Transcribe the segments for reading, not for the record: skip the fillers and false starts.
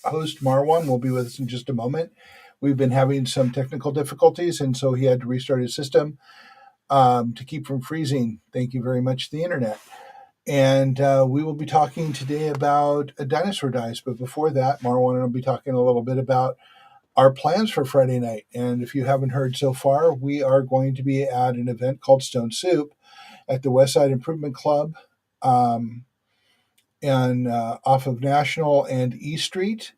host Marwan will be with us in just a moment. We've been having some technical difficulties, and so he had to restart his system to keep from freezing. Thank you very much, the internet. And we will be talking today about a dinosaur dies. But before that, Marwan and I will be talking a little bit about our plans for Friday night. And if you haven't heard so far, we are going to be at an event called Stone Soup at the West Side Improvement Club, um, and off of National and E Street.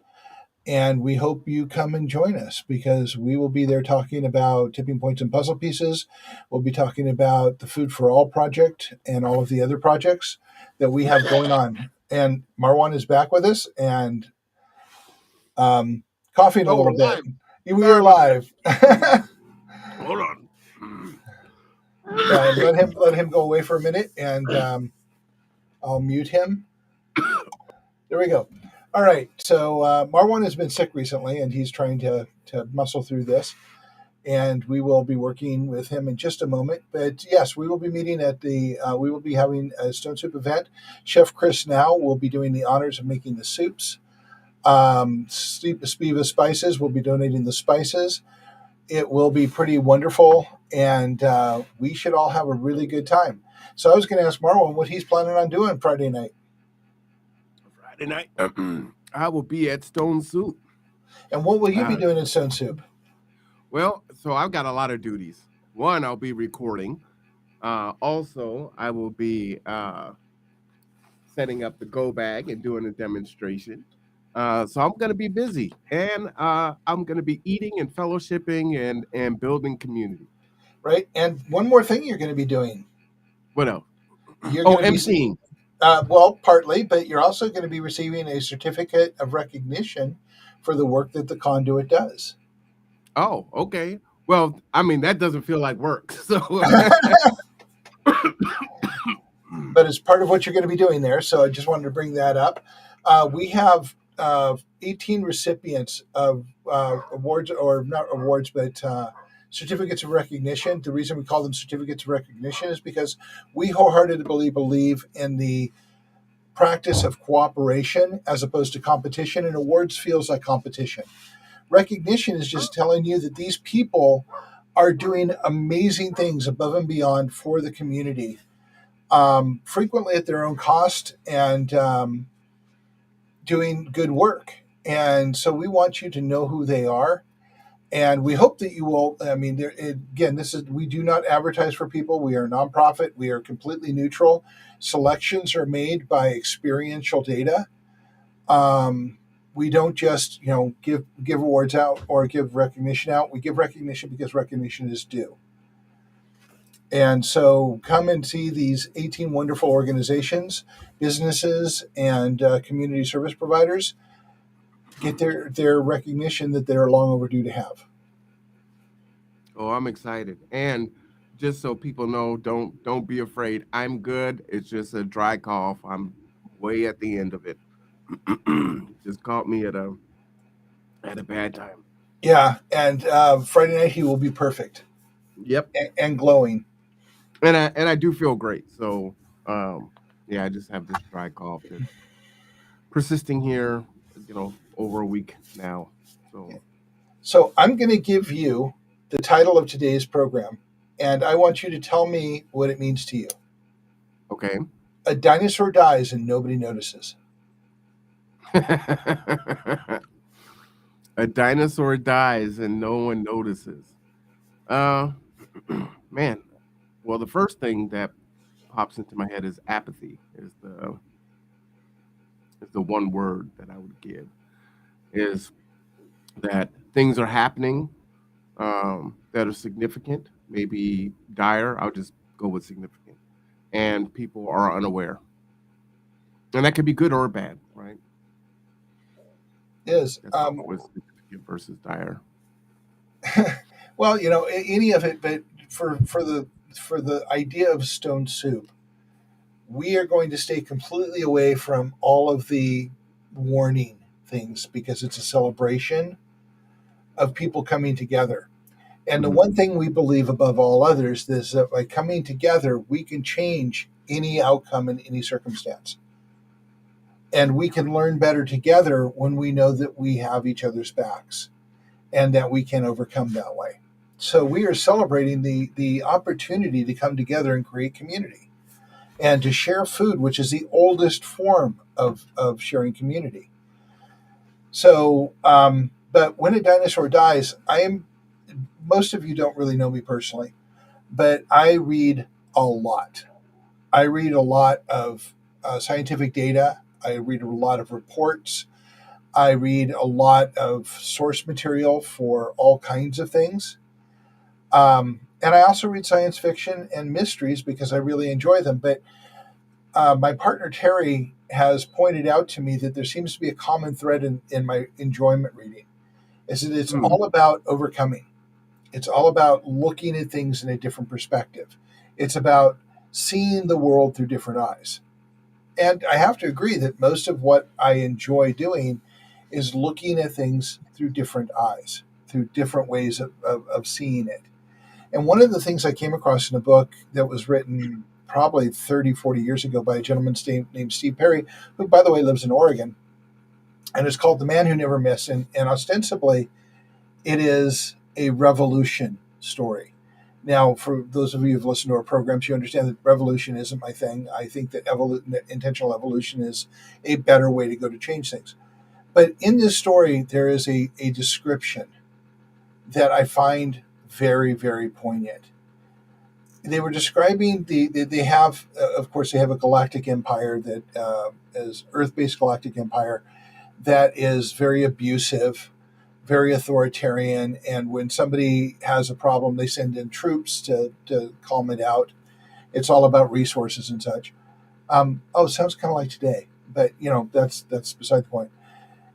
And we hope you come and join us because we will be there talking about tipping points and puzzle pieces. We'll be talking about the Food for All project and all of the other projects that we have going on. And Marwan is back with us and coughing a Oh, little we're bit. live. We Sorry are about that. live. Hold on. Yeah, let him go away for a minute, and I'll mute him. There we go. All right. So Marwan has been sick recently, and he's trying to muscle through this. And we will be working with him in just a moment. But yes, we will be meeting at the. We will be having a Stone Soup event. Chef Chris now will be doing the honors of making the soups. Spiva Spices will be donating the spices. It will be pretty wonderful, and we should all have a really good time. So I was going to ask Marwan what he's planning on doing Friday night. Friday night, I will be at Stone Soup. And what will you be Uh, doing in Stone Soup? well, so I've got a lot of duties. One, I'll be recording. Also, I will be setting up the go bag and doing a demonstration. So I'm going to be busy, and I'm going to be eating and fellowshipping and building community. Right. And one more thing you're going to be doing. What else? You're Oh, going to be emceeing. well, partly, but you're also going to be receiving a certificate of recognition for the work that the conduit does. Oh, okay. Well, I mean that doesn't feel like work. So But it's part of what you're going to be doing there. So I just wanted to bring that up. We have 18 recipients of awards, or not awards, but certificates of recognition. The reason we call them certificates of recognition is because we wholeheartedly believe in the practice of cooperation as opposed to competition, and awards feels like competition. Recognition is just telling you that these people are doing amazing things above and beyond for the community, frequently at their own cost, and doing good work. And so we want you to know who they are. And we hope that you will. I mean, again, this is, we do not advertise for people. We are a nonprofit. We are completely neutral. Selections are made by experiential data. We don't just give awards out or give recognition out. We give recognition because recognition is due. And so come and see these 18 wonderful organizations, businesses, and community service providers get their recognition that they're long overdue to have. oh, I'm excited. And just so people know, don't be afraid. I'm good. It's just a dry cough. I'm way at the end of it. Just caught me at a bad time. Yeah, and Friday night he will be perfect Yep. and glowing. And I do feel great. So yeah, I just have this dry cough that's persisting here, over a week now. So So I'm going to give you the title of today's program, and I want you to tell me what it means to you. okay. A dinosaur dies and nobody notices. A dinosaur dies and no one notices. Uh, man. Well, the first thing that pops into my head is apathy. Is the one word that I would give. Is that things are happening that are significant, maybe dire. I'll just go with significant, and people are unaware, and that could be good or bad, right? Is That's how I was significant versus dire. well, any of it, but for the idea of Stone Soup, we are going to stay completely away from all of the warning things because it's a celebration of people coming together. And the Mhm. one thing we believe above all others is that by coming together, we can change any outcome in any circumstance. And we can learn better together when we know that we have each other's backs and that we can overcome that way. So we are celebrating the opportunity to come together and create community and to share food, which is the oldest form of sharing community. So, but when a dinosaur dies, I am, most of you don't really know me personally, but I read a lot. I read a lot of scientific data. I read a lot of reports. I read a lot of source material for all kinds of things. And I also read science fiction and mysteries because I really enjoy them. But my partner Terry has pointed out to me that there seems to be a common thread in my enjoyment reading. Is that it's Mm. all about overcoming. It's all about looking at things in a different perspective. It's about seeing the world through different eyes. And I have to agree that most of what I enjoy doing is looking at things through different eyes, through different ways of seeing it. And one of the things I came across in a book that was written probably 30, 40 years ago by a gentleman named Steve Perry, who, by the way, lives in Oregon, and it's called The Man Who Never Missed. And ostensibly, it is a revolution story. Now, for those of you who've listened to our programs, you understand that revolution isn't my thing. I think that intentional evolution is a better way to go to change things. But in this story, there is a description that I find very, very poignant. They were describing they have, of course, they have a galactic empire that is Earth-based galactic empire that is very abusive, very authoritarian, and when somebody has a problem, they send in troops to calm it out. It's all about resources and such. Oh, sounds kind of like today, but that's beside the point.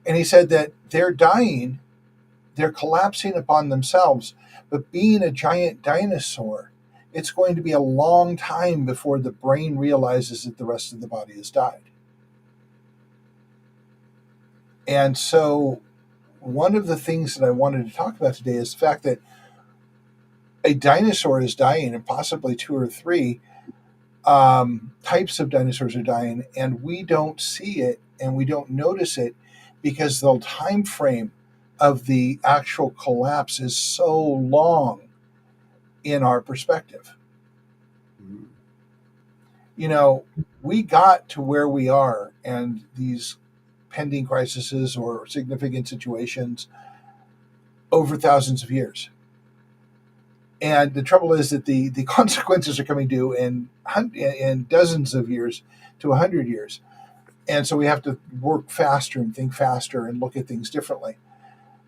And he said that they're dying, they're collapsing upon themselves, but being a giant dinosaur, it's going to be a long time before the brain realizes that the rest of the body has died. And so one of the things that I wanted to talk about today is the fact that a dinosaur is dying, and possibly two or three types of dinosaurs are dying, and we don't see it and we don't notice it because the time frame of the actual collapse is so long in our perspective. Mm. You know, we got to where we are, and these pending crises or significant situations over thousands of years. And the trouble is that the consequences are coming due in dozens of years to 100 years. And so we have to work faster and think faster and look at things differently.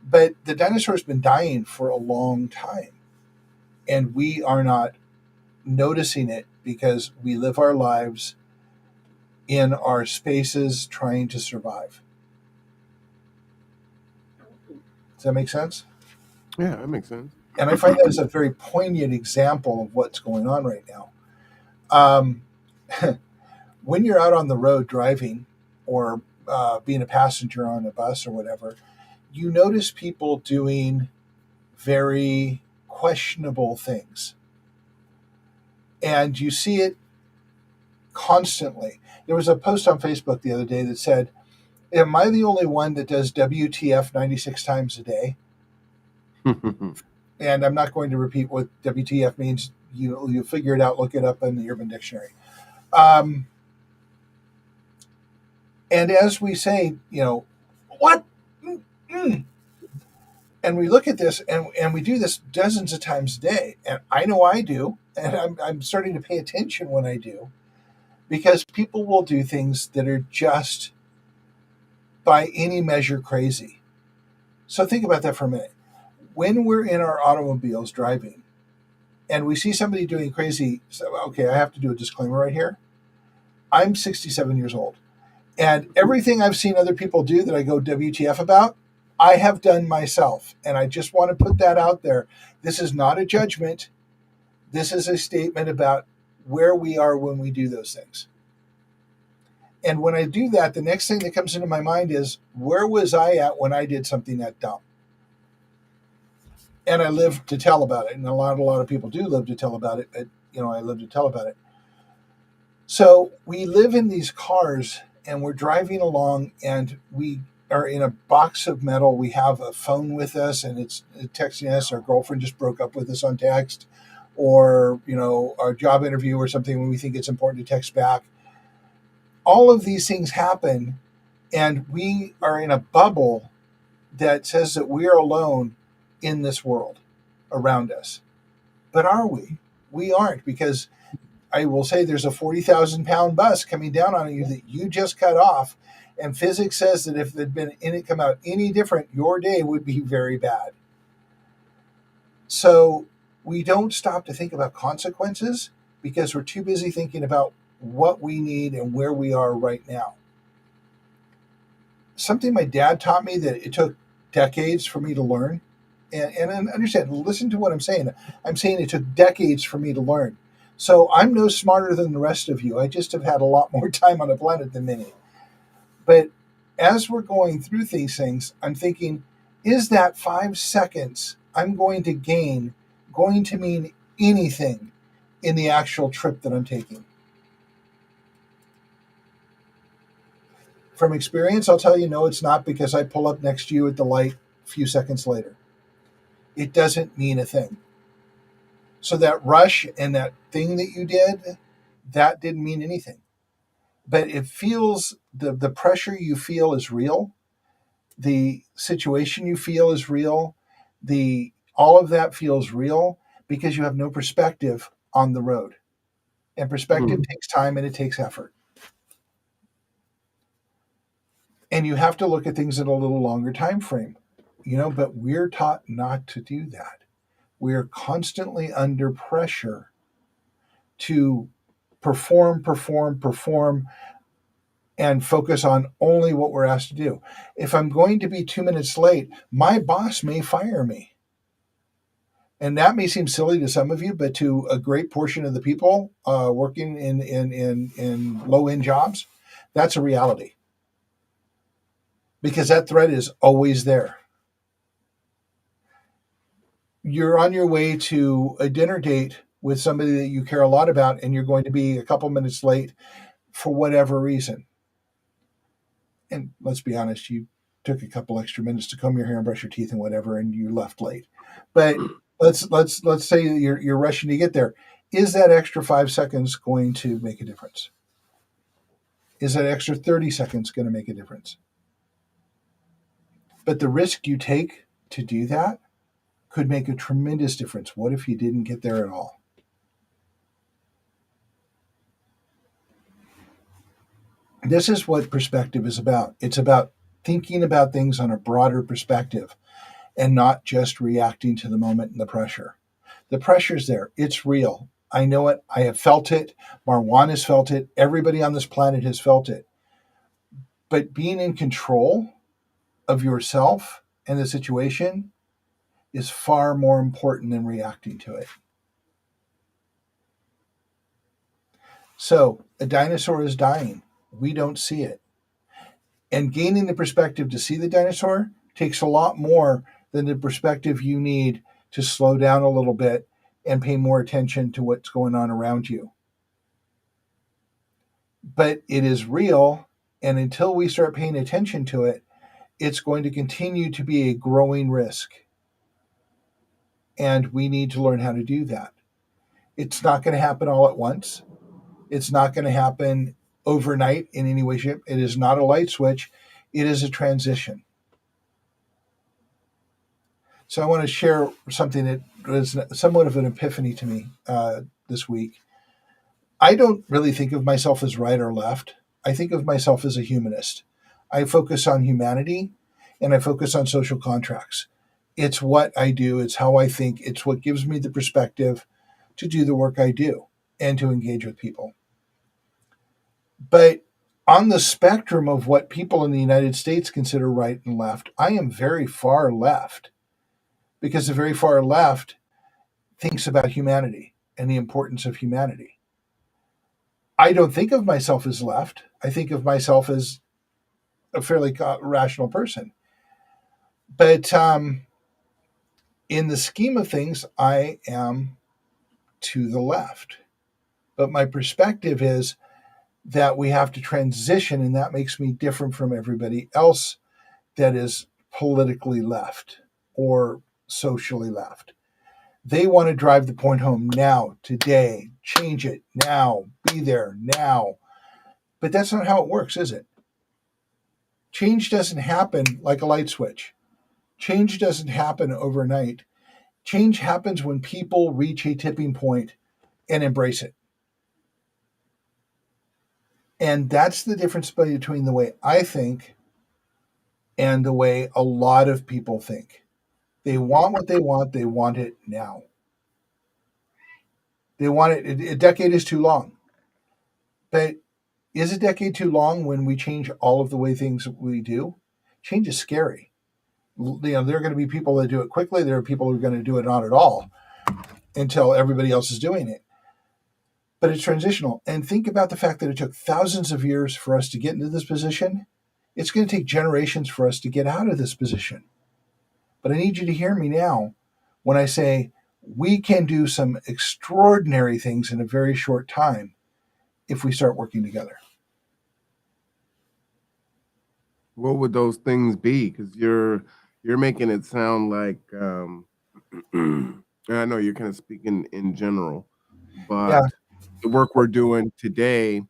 But the dinosaur's been dying for a long time, and we are not noticing it because we live our lives in our spaces trying to survive. Does that make sense? Yeah, that makes sense. And I find that as a very poignant example of what's going on right now. Um, when you're out on the road driving or being a passenger on a bus or whatever, you notice people doing very questionable things. And you see it constantly. There was a post on Facebook the other day that said, am I the only one that does WTF 96 times a day? And I'm not going to repeat what WTF means. You figure it out, look it up in the Urban Dictionary. Um, and as we say, what? Mm. And we look at this and we do this dozens of times a day. And I know I do. And I'm starting to pay attention when I do because people will do things that are just by any measure crazy. So think about that for a minute. When we're in our automobiles driving and we see somebody doing crazy, so, okay, I have to do a disclaimer right here. I'm 67 years old. And everything I've seen other people do that I go WTF about, I have done myself. And I just want to put that out there. This is not a judgment. This is a statement about where we are when we do those things. And when I do that, the next thing that comes into my mind is, where was I at when I did something that dumb? And I live to tell about it. And a lot of people do live to tell about it. But, I live to tell about it. So we live in these cars and we're driving along, and we are in a box of metal. We have a phone with us, and it's texting us. Our girlfriend just broke up with us on text, or our job interview or something when we think it's important to text back. All of these things happen, and we are in a bubble that says that we are alone in this world around us. But are we? We aren't, because I will say there's a 40,000-pound bus coming down on you that you just cut off. And physics says that if it had been in it come out any different, your day would be very bad. So we don't stop to think about consequences because we're too busy thinking about what we need and where we are right now. Something my dad taught me that it took decades for me to learn. And understand, listen to what I'm saying. I'm saying it took decades for me to learn. So I'm no smarter than the rest of you. I just have had a lot more time on the planet than many. But as we're going through these things, I'm thinking, is that 5 seconds I'm going to gain going to mean anything in the actual trip that I'm taking? From experience, I'll tell you, no, it's not, because I pull up next to you at the light a few seconds later. It doesn't mean a thing. So that rush and that thing that you did, that didn't mean anything. But it feels, the pressure you feel is real. The situation you feel is real. All of that feels real because you have no perspective on the road. And perspective Mm. takes time and it takes effort. And you have to look at things in a little longer time frame. But we're taught not to do that. We're constantly under pressure to perform, and focus on only what we're asked to do. If I'm going to be 2 minutes late, my boss may fire me. And that may seem silly to some of you, but to a great portion of the people working in low end jobs, that's a reality, because that threat is always there. You're on your way to a dinner date with somebody that you care a lot about, and you're going to be a couple minutes late for whatever reason. And let's be honest, you took a couple extra minutes to comb your hair and brush your teeth and whatever, and you left late. But let's say you're rushing to get there. Is that extra 5 seconds going to make a difference? Is that extra 30 seconds going to make a difference? But the risk you take to do that could make a tremendous difference. What if you didn't get there at all? This is what perspective is about. It's about thinking about things on a broader perspective and not just reacting to the moment and the pressure. The pressure's there. It's real. I know it. I have felt it. Marwan has felt it. Everybody on this planet has felt it. But being in control of yourself and the situation is far more important than reacting to it. So a dinosaur is dying. We don't see it. And gaining the perspective to see the dinosaur takes a lot more than the perspective you need to slow down a little bit and pay more attention to what's going on around you. But it is real. And until we start paying attention to it, it's going to continue to be a growing risk. And we need to learn how to do that. It's not going to happen all at once. It's not going to happen overnight in any way, shape. It is not a light switch. It is a transition. So I want to share something that was somewhat of an epiphany to me this week. I don't really think of myself as right or left. I think of myself as a humanist. I focus on humanity and I focus on social contracts. It's what I do, it's how I think, it's what gives me the perspective to do the work I do and to engage with people. But on the spectrum of what people in the United States consider right and left, I am very far left, because the very far left thinks about humanity and the importance of humanity. I don't think of myself as left. I think of myself as a fairly rational person. But in the scheme of things, I am to the left. But my perspective is that we have to transition, and that makes me different from everybody else that is politically left or socially left. They want to drive the point home now, today, change it now, be there now. But that's not how it works, is it? Change doesn't happen like a light switch. Change doesn't happen overnight. Change happens when people reach a tipping point and embrace it. And that's the difference between the way I think and the way a lot of people think. They want what they want it now. They want it, a decade is too long. But is a decade too long when we change all of the way things we do? Change is scary. There are going to be people that do it quickly. There are people who are going to do it not at all until everybody else is doing it. But it's transitional. And think about the fact that it took thousands of years for us to get into this position. It's going to take generations for us to get out of this position. But I need you to hear me now when I say we can do some extraordinary things in a very short time if we start working together. What would those things be? Because you're making it sound like I know you're kind of speaking in general, Yeah, but the work we're doing today,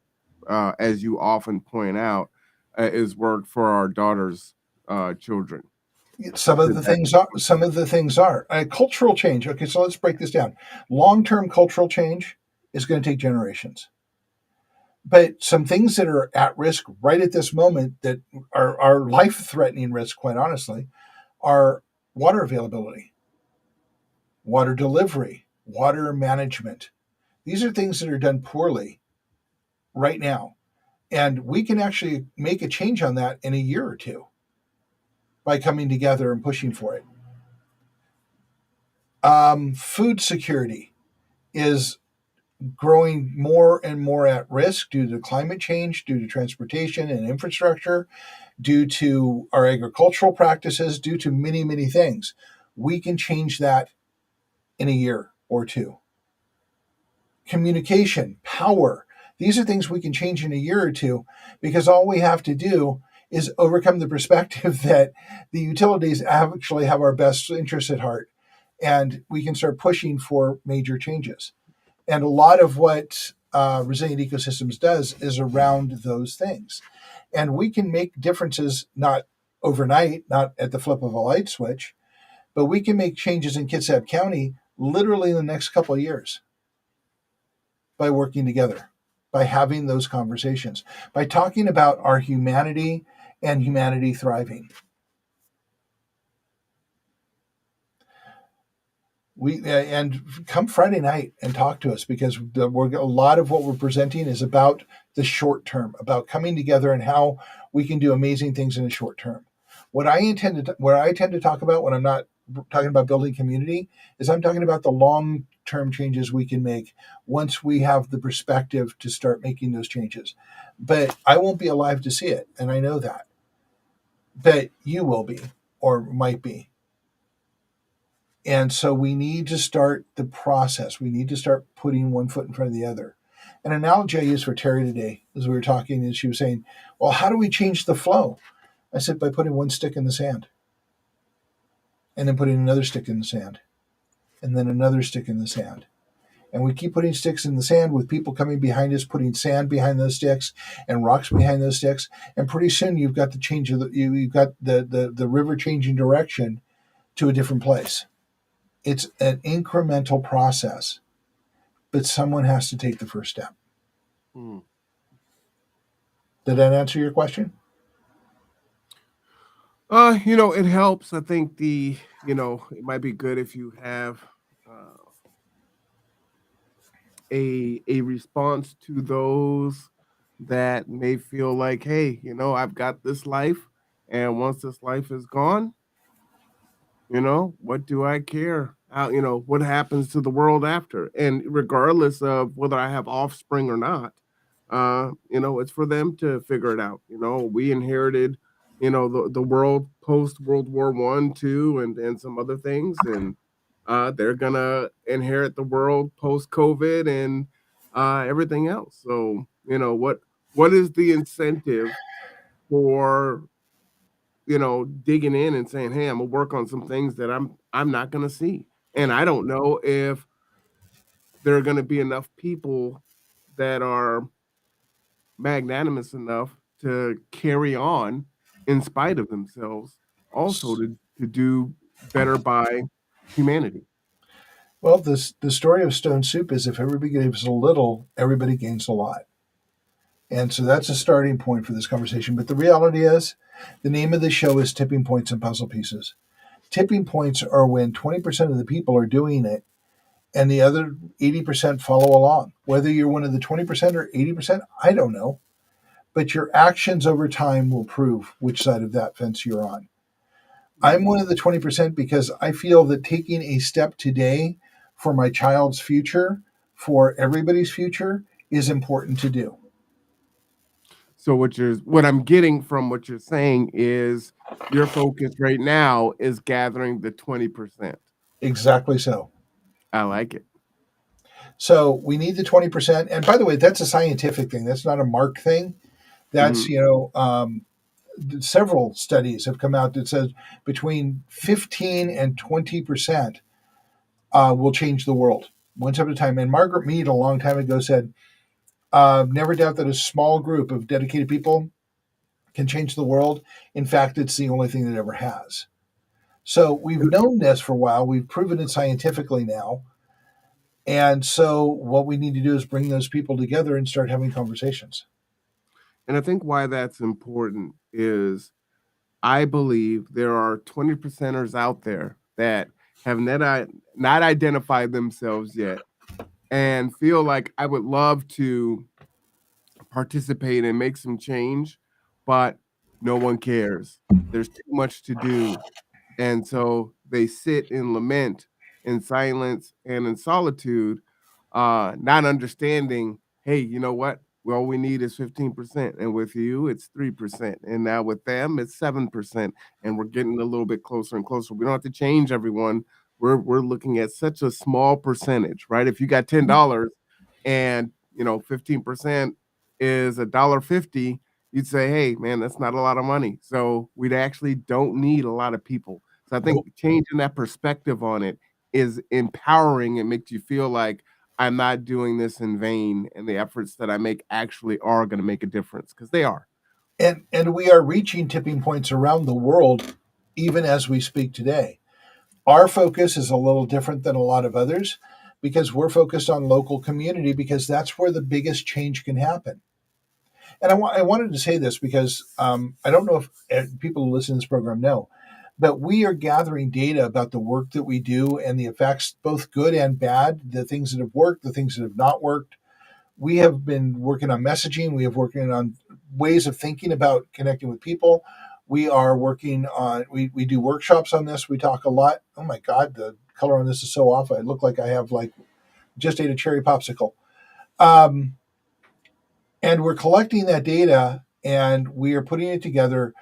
as you often point out, is work for our daughters' children. some of Because the that, things are. Some of the things are cultural change. Okay, so let's break this down. Long-term cultural change is going to take generations. But some things that are at risk right at this moment that are life-threatening risk, quite honestly, are water availability, water delivery, water management. These are things that are done poorly right now. And we can actually make a change on that in a year or two by coming together and pushing for it. Food security is growing more and more at risk due to climate change, due to transportation and infrastructure, due to our agricultural practices, due to many, many things. We can change that in a year or two. Communication, power, these are things we can change in a year or two because all we have to do is overcome the perspective that the utilities actually have our best interests at heart and we can start pushing for major changes. And a lot of what resilient ecosystems does is around those things. And we can make differences not overnight, not at the flip of a light switch, but we can make changes in Kitsap County literally in the next couple of years by working together, by having those conversations, by talking about our humanity and humanity thriving. And come Friday night and talk to us because a lot of what we're presenting is about the short term, about coming together and how we can do amazing things in the short term. What I tend to talk about when I'm not talking about building community is I'm talking about the long term changes we can make once we have the perspective to start making those changes. But I won't be alive to see it, and I know that. But you will be, or might be. And so we need to start the process. We need to start putting one foot in front of the other. An analogy I used for Terry today, as we were talking, and she was saying, well, how do we change the flow? I said, by putting one stick in the sand, and then putting another stick in the sand, and then another stick in the sand. And we keep putting sticks in the sand with people coming behind us, putting sand behind those sticks and rocks behind those sticks. And pretty soon you've got the change of you've got the river changing direction to a different place. It's an incremental process, but someone has to take the first step. hmm. Did that answer your question? It helps. I think it might be good if you have uh, a response to those that may feel like, hey, I've got this life, and once this life is gone, what do I care? How, what happens to the world after? And regardless of whether I have offspring or not, it's for them to figure it out. We inherited, the world post World War I, II, and some other things, and they're gonna inherit the world post COVID and everything else. So, what is the incentive for, digging in and saying, "Hey, Imma work on some things that I'm not gonna see." And I don't know if there are gonna be enough people that are magnanimous enough to carry on in spite of themselves, also to do better by humanity. Well, the story of Stone Soup is if everybody gives a little, everybody gains a lot. And so that's a starting point for this conversation. But the reality is, the name of the show is Tipping Points and Puzzle Pieces. Tipping points are when 20% of the people are doing it and the other 80% follow along. Whether you're one of the 20% or 80%, I don't know. But your actions over time will prove which side of that fence you're on. I'm one of the 20% because I feel that taking a step today for my child's future, for everybody's future, is important to do. So what I'm getting from what you're saying is your focus right now is gathering the 20%. Exactly so. I like it. So we need the 20%. And by the way, that's a scientific thing. That's not a Mark thing. That's, Mhm. several studies have come out that says between 15 and 20% will change the world one step at a time. And Margaret Mead, a long time ago, said, never doubt that a small group of dedicated people can change the world. In fact, it's the only thing that ever has. So we've known this for a while. We've proven it scientifically now. And so what we need to do is bring those people together and start having conversations. And I think why that's important is I believe there are 20 percenters out there that have not identified themselves yet and feel like I would love to participate and make some change, but no one cares. There's too much to do. And so they sit in lament, in silence, and in solitude, not understanding, hey, you know what? Well, all we need is 15%. And with you, it's 3%. And now with them, it's 7%. And we're getting a little bit closer and closer. We don't have to change everyone. We're looking at such a small percentage, right? If you got $10 and 15% is $1.50, you'd say, hey, man, that's not a lot of money. So we actually don't need a lot of people. So I think Nope. changing that perspective on it is empowering. It makes you feel like I'm not doing this in vain, and the efforts that I make actually are going to make a difference because they are. And we are reaching tipping points around the world even as we speak today. Our focus is a little different than a lot of others because we're focused on local community because that's where the biggest change can happen. And I wanted to say this because I don't know if people who listen to this program know, but we are gathering data about the work that we do and the effects, both good and bad, the things that have worked, the things that have not worked. We have been working on messaging. We have working on ways of thinking about connecting with people. We are working on, we do workshops on this. We talk a lot. Oh my God, the color on this is so off. I look like I have like just ate a cherry popsicle. Um, and we're collecting that data and we are putting it together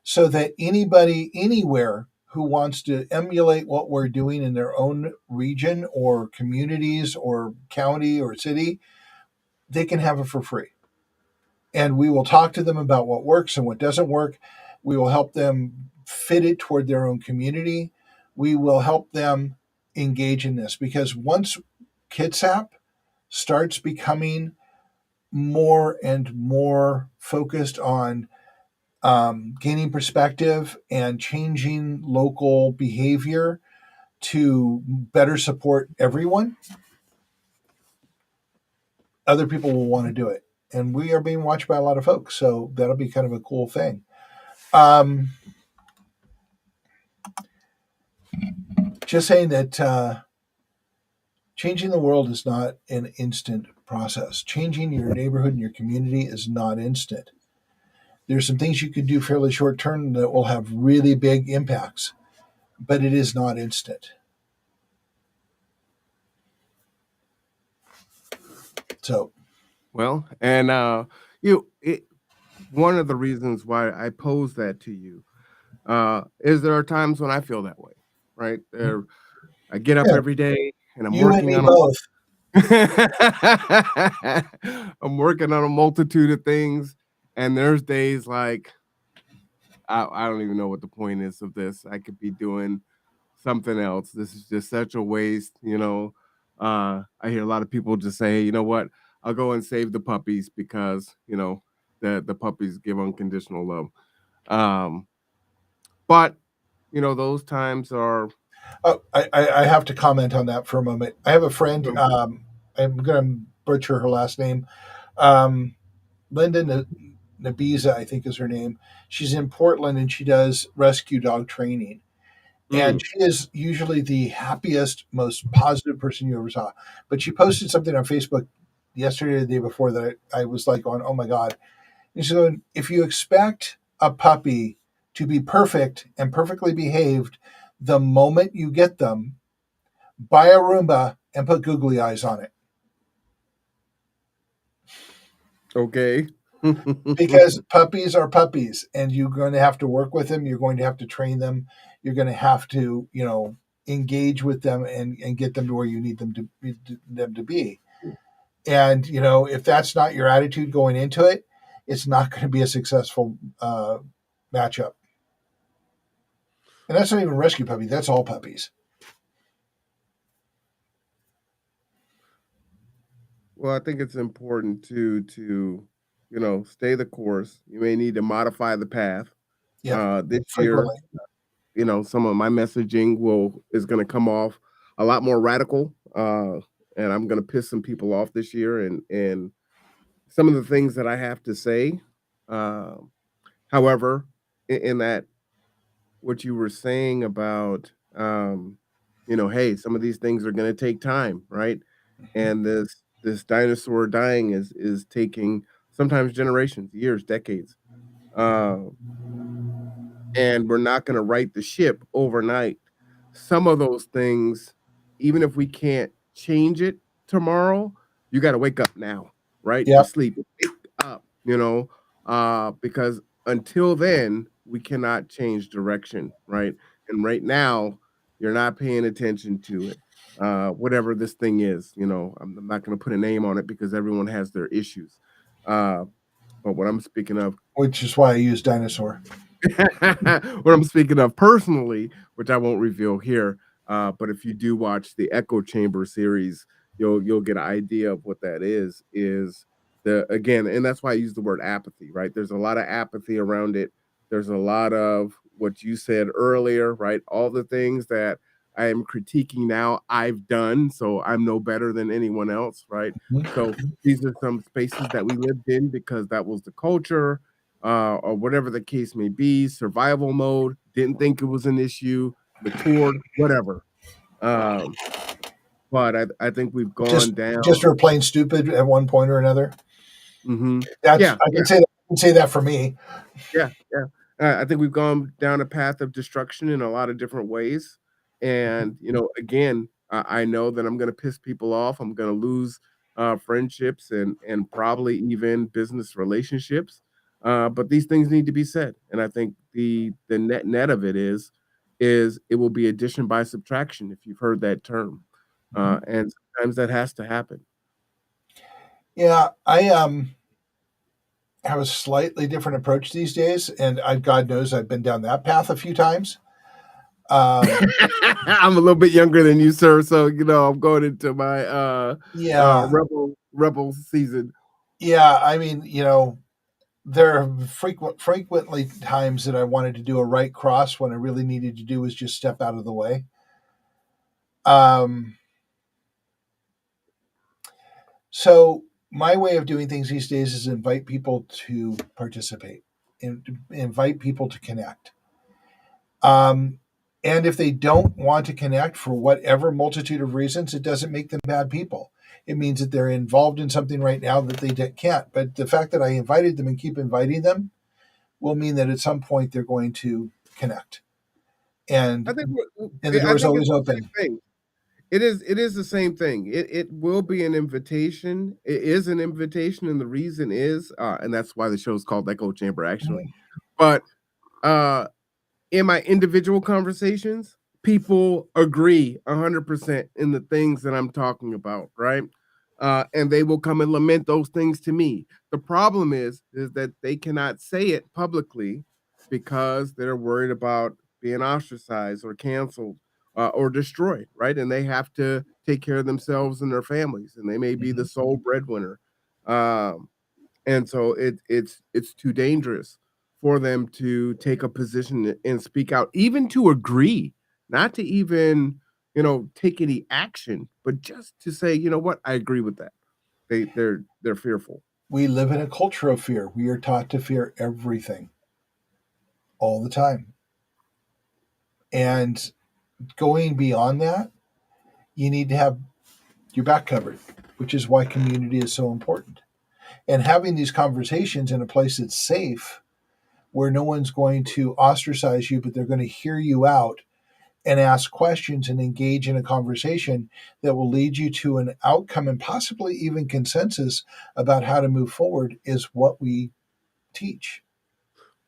so that anybody anywhere who wants to emulate what we're doing in their own region or communities or county or city, they can have it for free. And we will talk to them about what works and what doesn't work. We will help them fit it toward their own community. We will help them engage in this because once Kitsap starts becoming more and more focused on gaining perspective and changing local behavior to better support everyone, other people will want to do it. And we are being watched by a lot of folks. So that'll be kind of a cool thing. Um, just saying that changing the world is not an instant process. Changing your neighborhood and your community is not instant. There's some things you can do fairly short term that will have really big impacts, but it is not instant. So, Well, and you it, one of the reasons why I pose that to you is there are times when I feel that way, right? I get up yeah, every day and I'm you and working me on a lot. both. I'm working on a multitude of things, and there's days like I don't even know what the point is of this. I could be doing something else. This is just such a waste, you know. I hear a lot of people just say, "Hey, you know what? I'll go and save the puppies because, you know, the puppies give unconditional love." Um, but you know, those times are Oh, I have to comment on that for a moment. I have a friend. you know, I'm going to butcher her last name. Um, Linda Nabiza, I think is her name. She's in Portland and she does rescue dog training. And mm, she is usually the happiest, most positive person you ever saw. But she posted something on Facebook yesterday or the day before that I was like going, oh my God. And she's going, if you expect a puppy to be perfect and perfectly behaved the moment you get them, buy a Roomba and put googly eyes on it. okay. Because puppies are puppies and you're going to have to work with them. You're going to have to train them. You're going to have to, engage with them and get them to where you need them to be. And, if that's not your attitude going into it, it's not going to be a successful matchup. And that's not even rescue puppy. That's all puppies. Well, I think it's important to you know stay the course. You may need to modify the path. Yep. This year, Frequently. you know, some of my messaging will is going to come off a lot more radical, and I'm going to piss some people off this year. And some of the things that I have to say, uh, however, in that what you were saying about, you know, hey, some of these things are going to take time, right? Mhm. And this dinosaur dying is taking sometimes generations, years, decades. Uh, and we're not going to right the ship overnight. Some of those things, even if we can't change it tomorrow, you got to wake up now, right? You Yep. sleep, wake up, you know, because until then, we cannot change direction, right? And right now, you're not paying attention to it. Whatever this thing is, you know, I'm not going to put a name on it because everyone has their issues. Uh, but what I'm speaking of Which is why I use dinosaur. what I'm speaking of personally, which I won't reveal here, but if you do watch the Echo Chamber series, you'll get an idea of what that is. Is the again, and that's why I use the word apathy, right? There's a lot of apathy around it. There's a lot of what you said earlier, right? All the things that I am critiquing now, I've done, so I'm no better than anyone else, right? So Mhm. these are some spaces that we lived in because that was the culture or whatever the case may be, survival mode, didn't think it was an issue, matured, whatever. Um, but I think we've Just gone down. just for plain stupid at one point or another. Mhm. That's Yeah, I yeah. can say that. I can say that for me. Yeah, yeah. I think we've gone down a path of destruction in a lot of different ways, and, you know, again, I know that I'm gonna piss people off, I'm gonna lose, friendships and probably even business relationships, but these things need to be said, and I think the net of it is it will be addition by subtraction, if you've heard that term, Mhm. and sometimes that has to happen. Yeah, I have a slightly different approach these days, and God knows I've been down that path a few times. Um, I'm a little bit younger than you, sir, so, you know, I'm going into my, yeah, rebel season. yeah. I mean, there are frequently times that I wanted to do a right cross when I really needed to do was just step out of the way. Um, so my way of doing things these days is invite people to participate and invite people to connect. Um, and if they don't want to connect for whatever multitude of reasons, it doesn't make them bad people. It means that they're involved in something right now that they can't. But the fact that I invited them and keep inviting them will mean that at some point they're going to connect. I And think the I door is think it's always the same open. thing. It is the same thing. It will be an invitation. It is an invitation, and the reason is, and that's why the show is called Echo Chamber, actually. But uh, in my individual conversations, people agree 100% in the things that I'm talking about, right? and they will come and lament those things to me. The problem is that they cannot say it publicly because they're worried about being ostracized or canceled or destroyed, right? And they have to take care of themselves and their families, and they may be the Mhm. sole breadwinner. Um, and so it's too dangerous for them to take a position and speak out, even to agree, not to even, take any action, but just to say, you know what, I agree with that. They're fearful. We live in a culture of fear. We are taught to fear everything all the time. And going beyond that, you need to have your back covered, which is why community is so important. And having these conversations in a place that's safe, where no one's going to ostracize you, but they're going to hear you out and ask questions and engage in a conversation that will lead you to an outcome and possibly even consensus about how to move forward, is what we teach.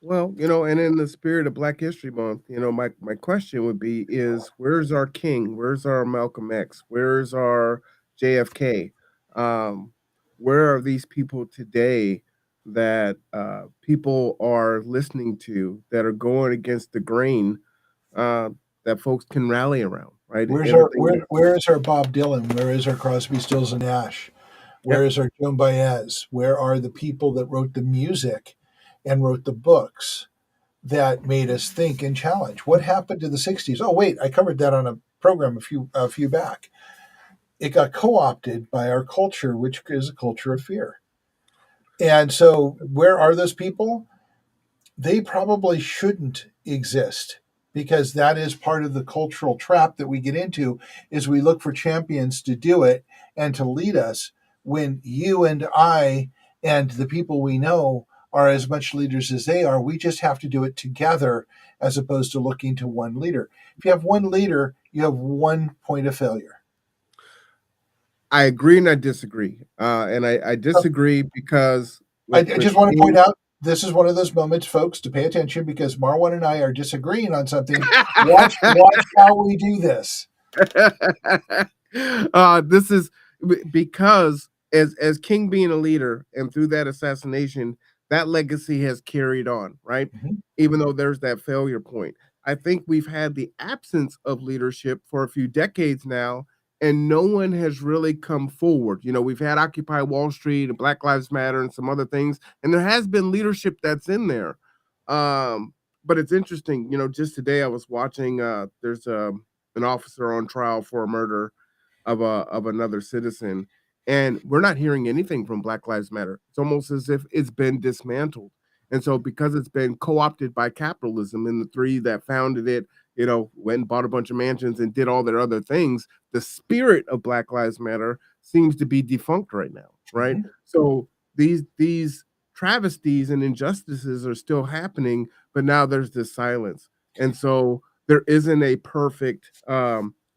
Well, and in the spirit of Black History Month, my question would be is where's our King? Where's our Malcolm X? Where's our JFK? Um, where are these people today that people are listening to that are going against the grain uh, that folks can rally around, right? Everything that Where is our Bob Dylan? Where is our Crosby, Stills and Nash? Where Yep. is our Joan Baez? Where are the people that wrote the music and wrote the books that made us think and challenge? What happened to the '60s? Oh wait, I covered that on a program a few back. It got co-opted by our culture, which is a culture of fear. And so, where are those people? They probably shouldn't exist, because that is part of the cultural trap that we get into, is we look for champions to do it and to lead us, when you and I and the people we know are as much leaders as they are. We just have to do it together, as opposed to looking to one leader. If you have one leader, you have one point of failure. I agree and I disagree. And I disagree because I with just want to point King. out, this is one of those moments, folks, to pay attention, because Marwan and I are disagreeing on something. Watch how we do this. This is because as King being a leader and through that assassination, that legacy has carried on, right? Mhm. Even though there's that failure point. I think we've had the absence of leadership for a few decades now, and no one has really come forward. We've had Occupy Wall Street and Black Lives Matter and some other things, and there has been leadership that's in there. But it's interesting, just today I was watching there's an officer on trial for a murder of another citizen, and we're not hearing anything from Black Lives Matter. It's almost as if it's been dismantled. And so because it's been co-opted by capitalism, and the three that founded it, went and bought a bunch of mansions and did all their other things, the spirit of Black Lives Matter seems to be defunct right now, right? Mhm. So these travesties and injustices are still happening, but now there's this silence. And so there isn't a perfect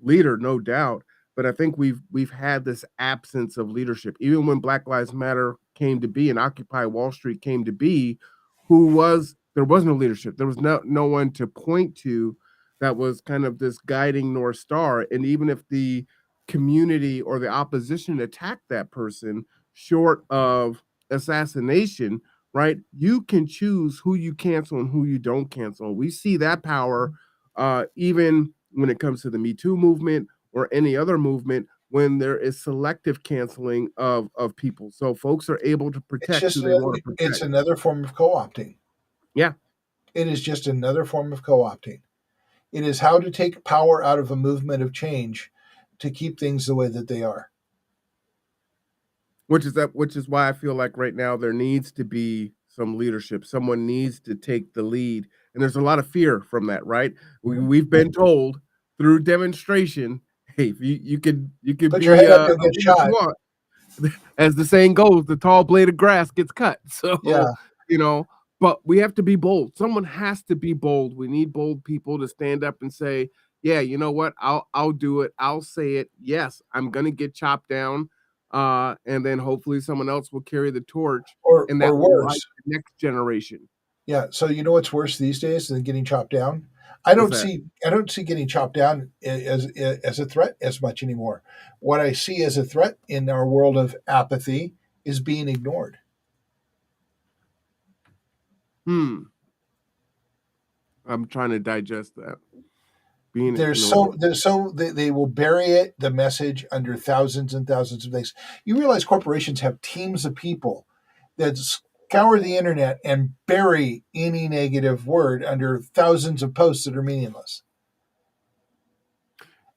leader, no doubt, but I think we've had this absence of leadership. Even when Black Lives Matter came to be and Occupy Wall Street came to be, there was no leadership. There was no one to point to that was kind of this guiding North Star. And even if the community or the opposition attacked that person, short of assassination, right? You can choose who you cancel and who you don't cancel. We see that power even when it comes to the Me Too movement or any other movement, when there is selective canceling of people. So folks are able to It's protect who just they want to it's protect. another form of co-opting. Yeah. It is just another form of co-opting. It is how to take power out of a movement of change to keep things the way that they are. Which is why I feel like right now there needs to be some leadership. Someone needs to take the lead. And there's a lot of fear from that, right? Mhm. We've been told through demonstration, hey, you could Put your be head up, a you'll get leader if you shot. want. As the saying goes, the tall blade of grass gets cut. So, Yeah. you know, but we have to be bold. Someone has to be bold. We need bold people to stand up and say, "Yeah, you know what? I'll do it. I'll say it. Yes, I'm gonna get chopped down." And then hopefully someone else will carry the torch, and Or that will light worse. the next generation. Yeah. So you know what's worse these days than getting chopped down? What's that? I don't see getting chopped down as a threat as much anymore. What I see as a threat in our world of apathy is being ignored. Hmm. I'm trying to digest that. Being ignored. They will bury it, the message, under thousands and thousands of things. You realize corporations have teams of people that scour the internet and bury any negative word under thousands of posts that are meaningless.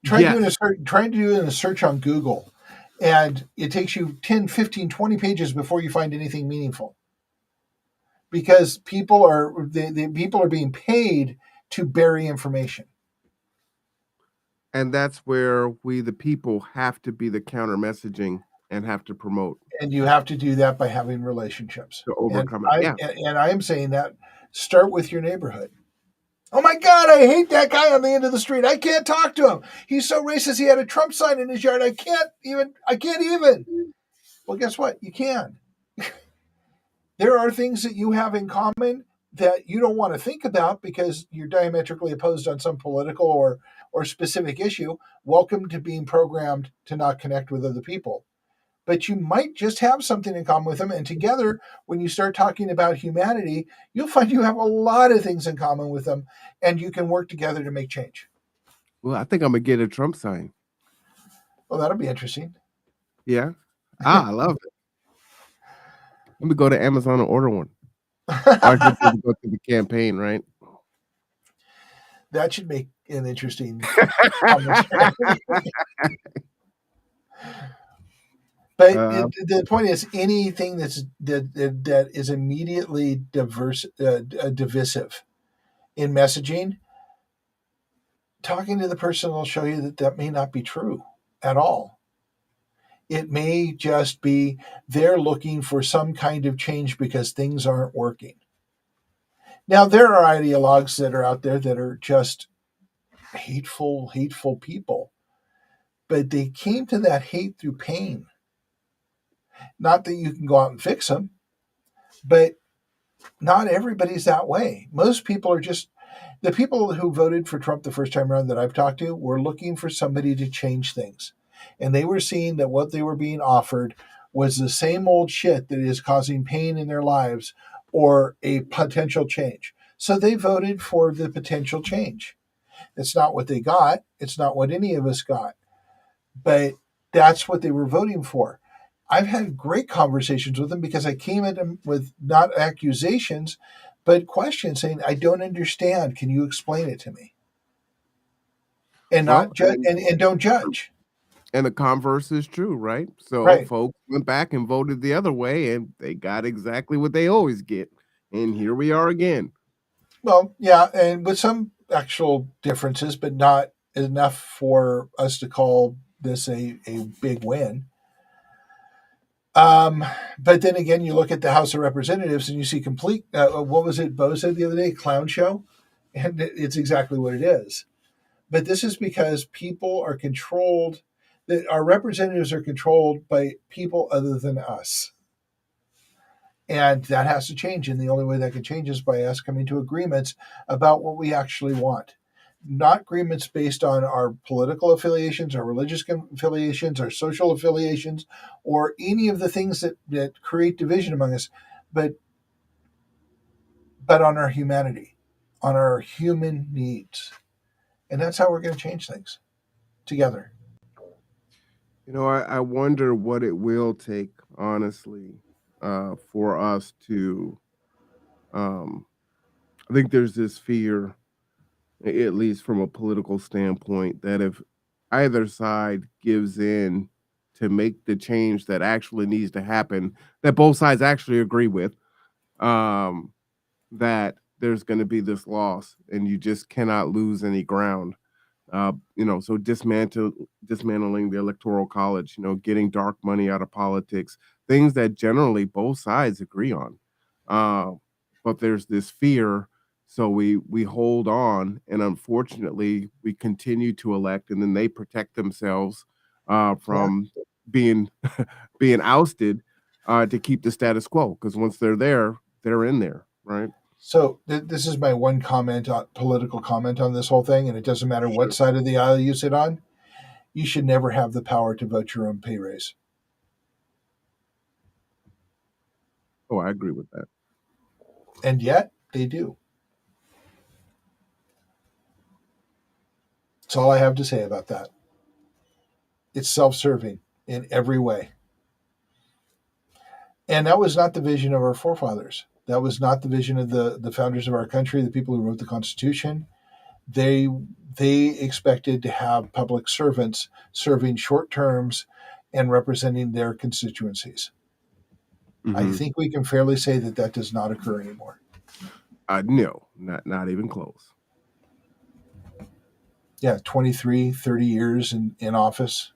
Yes. Try doing a search on Google, and it takes you 10, 15, 20 pages before you find anything meaningful, because the people are being paid to bury information. And that's where we, the people, have to be the counter messaging and have to promote And you have to do that by having relationships. to overcome it. Yeah. And I am saying that start with your neighborhood. Oh my God, I hate that guy on the end of the street. I can't talk to him. He's so racist. He had a Trump sign in his yard. I can't even. Well, guess what? You can. There are things that you have in common that you don't want to think about because you're diametrically opposed on some political or specific issue. Welcome to being programmed to not connect with other people. But you might just have something in common with them. And together, when you start talking about humanity, you'll find you have a lot of things in common with them, and you can work together to make change. Well, I think I'm gonna get a Trump sign. Well, that'll be interesting. Yeah. I love it. Let me go to Amazon and order one. Or I should just go to the campaign, right? That should make an interesting conversation. But uh, the point is, anything that is immediately divisive in messaging, talking to the person will show you that that may not be true at all. It may just be they're looking for some kind of change because things aren't working. Now, there are ideologues that are out there that are just hateful people, but they came to that hate through pain. Not that you can go out and fix them, but not everybody's that way. Most people are just the people who voted for Trump the first time around that I've talked to were looking for somebody to change things. And they were seeing that what they were being offered was the same old shit that is causing pain in their lives or a potential change. So they voted for the potential change. It's not what they got, it's not what any of us got, but that's what they were voting for. I've had great conversations with them because I came at them with not accusations, but questions saying, I don't understand. Can you explain it to me? And not well, judge and don't judge. and the converse is true, right? So Right. folks went back and voted the other way, and they got exactly what they always get. And here we are again. Well, yeah, and with some actual differences, but not enough for us to call this a big win. Um, but then again, you look at the House of Representatives and you see complete. What was it Bo said the other day? Clown show, and it's exactly what it is. But this is because people are controlled. That our representatives are controlled by people other than us, and that has to change. And the only way that can change is by us coming to agreements about what we actually want. Not agreements based on our political affiliations, our religious affiliations, our social affiliations, or any of the things that create division among us, but on our humanity, on our human needs. And that's how we're going to change things together. I wonder what it will take, honestly, for us to. Um, I think there's this fear, at least from a political standpoint, that if either side gives in to make the change that actually needs to happen, that both sides actually agree with, um, that there's going to be this loss, and you just cannot lose any ground. So dismantling the electoral college, getting dark money out of politics, things that generally both sides agree on. Uh, but there's this fear, so we hold on, and unfortunately, we continue to elect, and then they protect themselves Yeah. from being being ousted to keep the status quo. Because once they're there, they're in there, right? So this is my one political comment on this whole thing, and it doesn't matter what Sure. side of the aisle you sit on. You should never have the power to vote your own pay raise, Oh, I agree with that. and yet they do. That's all I have to say about that. It's self-serving in every way, and that was not the vision of our forefathers. That was not the vision of the founders of our country, the people who wrote the Constitution. They expected to have public servants serving short terms and representing their constituencies. I Hmm. think we can fairly say that that does not occur anymore. No, not even close. Yeah, 23, 30 years in office,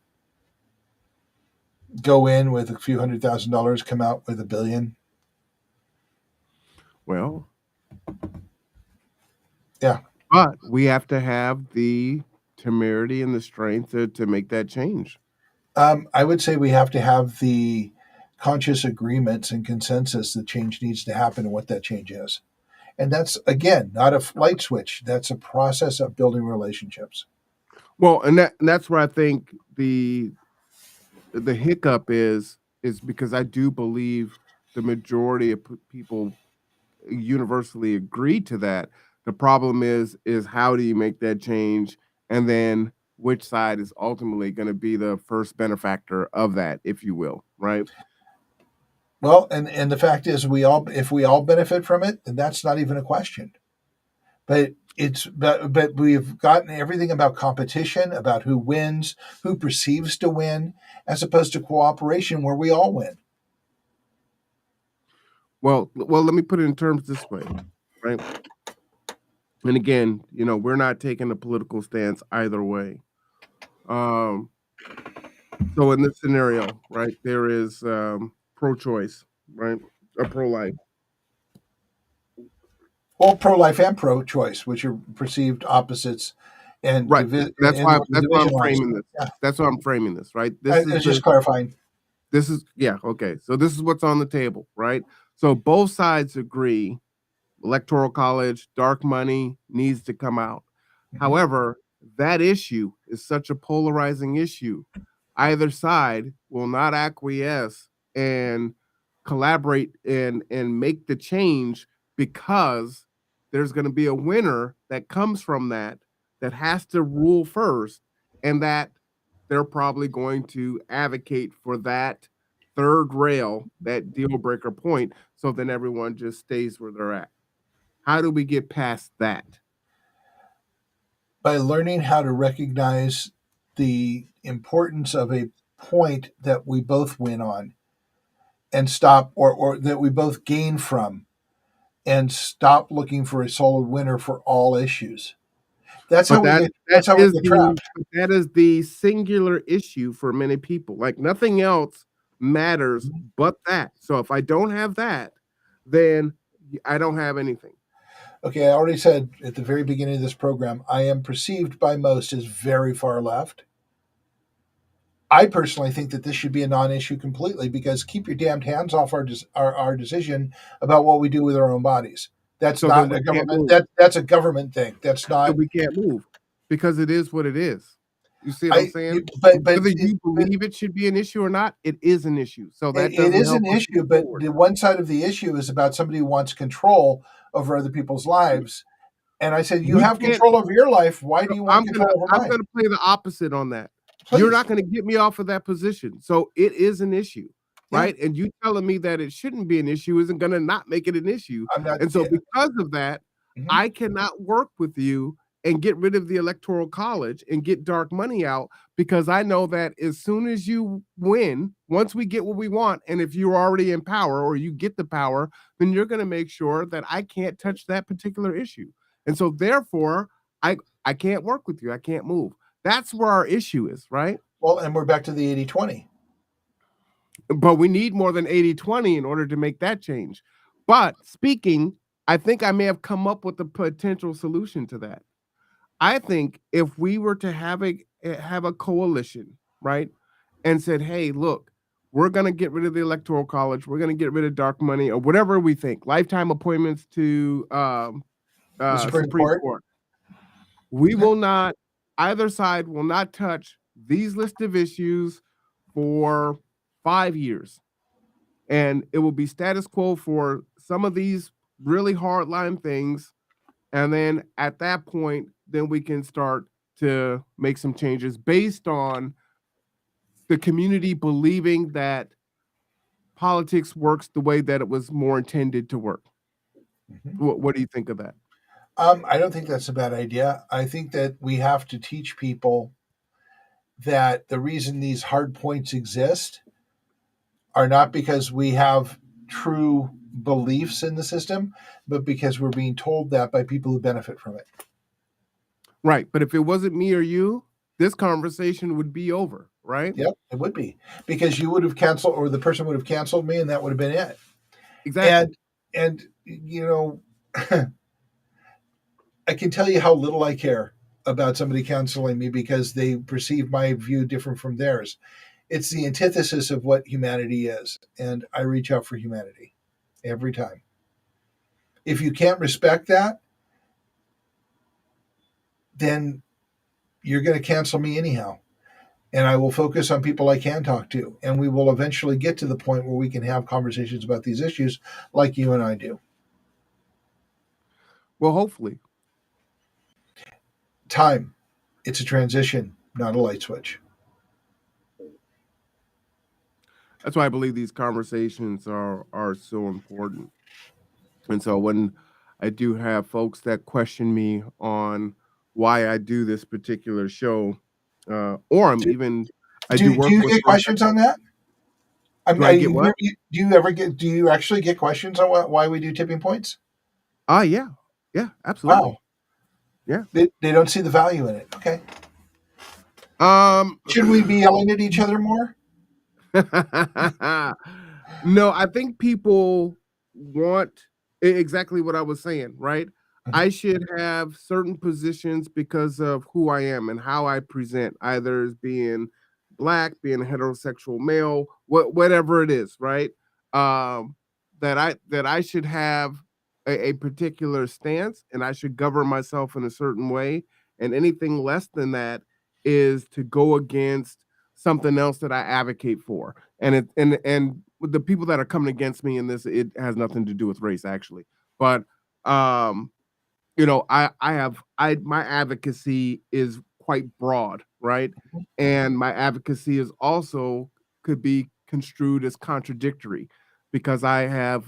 go in with a few $100,000, come out with $1 billion. Well, Yeah. but we have to have the temerity and the strength to make that change. I would say we have to have the conscious agreements and consensus that change needs to happen and what that change is. And that's, again, not a light switch. That's a process of building relationships. Well, and that's where I think the hiccup is because I do believe the majority of people universally agree to that. The problem is how do you make that change, and then which side is ultimately going to be the first benefactor of that, if you will, right? Well, and the fact is, if we all benefit from it, then that's not even a question. But we've gotten everything about competition, about who wins, who perceives to win, as opposed to cooperation where we all win. Well, let me put it in terms this way, right? And again, we're not taking a political stance either way. Um, so in this scenario, right, there is pro-choice, right, or pro-life. Well, pro-life and pro-choice, which are perceived opposites and Right. That's and why the that's why I'm division lines. framing this. Yeah, That's why I'm framing this, right? I was just clarifying. This is yeah, okay. So this is what's on the table, right? So both sides agree electoral college, dark money needs to come out. Mhm. However, that issue is such a polarizing issue. Either side will not acquiesce and collaborate and make the change because there's going to be a winner that comes from that has to rule first, and that they're probably going to advocate for that third rail, that deal breaker point, so then everyone just stays where they're at. How do we get past that? By learning how to recognize the importance of a point that we both win on and stop, or that we both gain from, and stop looking for a solo winner for all issues. That's how But we that get. that That's how we is get the trapped. that is the singular issue for many people. Like nothing else matters Mhm. but that. So if I don't have that, then I don't have anything. Okay, I already said at the very beginning of this program, I am perceived by most as very far left. I personally think that this should be a non-issue completely, because keep your damned hands off our decision about what we do with our own bodies. That's So then not we a can't government. move. That's a government thing. That's So not. we can't move because it is what it is. You see what I'm I. saying? But Whether you believe it should be an issue or not, it is an issue. So that it doesn't is help an us move issue. But forward. the one side of the issue is about somebody who wants control over other people's lives. And I said, you We have can't control over your life. Why do So you want control over I'm mine? gonna play the opposite on that. You're Please. not gonna get me off of that position. So it is an issue, Yeah. right? And you telling me that it shouldn't be an issue isn't gonna not make it an issue. I'm not. And so Yeah. because of that, Mhm. I cannot work with you and get rid of the electoral college and get dark money out, because I know that as soon as you win, once we get what we want, and if you're already in power or you get the power, then you're gonna make sure that I can't touch that particular issue. And so therefore, I I can't work with you. I can't move. That's where our issue is, right? Well, and we're back to the 80-20. But we need more than 80-20 in order to make that change. But speaking, I think I may have come up with a potential solution to that. I think if we were to have a coalition, right? And said, "Hey, look, we're going to get rid of the electoral college, we're going to get rid of dark money, or whatever we think, lifetime appointments to The Supreme Supreme Court. Court. We Okay. will not, either side will not touch these list of issues for 5 years. And it will be status quo for some of these really hardline things. And then at that point, then we can start to make some changes based on the community believing that politics works the way that it was more intended to work. Mhm. What do you think of that? I don't think that's a bad idea. I think that we have to teach people that the reason these hard points exist are not because we have true beliefs in the system, but because we're being told that by people who benefit from it. Right. But if it wasn't me or you, this conversation would be over, right? Yep, it would be because you would have canceled, or the person would have canceled me, and that would have been it. Exactly. And I can tell you how little I care about somebody canceling me because they perceive my view different from theirs. It's the antithesis of what humanity is, and I reach out for humanity every time. If you can't respect that, then you're going to cancel me anyhow. And I will focus on people I can talk to. And we will eventually get to the point where we can have conversations about these issues like you and I do. Well, hopefully. Time. It's a transition, not a light switch. That's why I believe these conversations are so important. And so when I do have folks that question me on why I do this particular show, or Do, I do do work you with get folks. questions on that? I Do mean, I get what? do you actually get questions on why we do tipping points? Yeah. Yeah, absolutely. Wow. Yeah. They don't see the value in it. Okay. Um Should we be yelling at each other more? No, I think people want exactly what I was saying, right? Mhm. I should have certain positions because of who I am and how I present, either as being black, being a heterosexual male, whatever it is, right? Um, that I should have a particular stance and I should govern myself in a certain way. And anything less than that is to go against something else that I advocate for. And with the people that are coming against me in this, it has nothing to do with race actually. But um, I my advocacy is quite broad, right? And my advocacy is also could be construed as contradictory because I have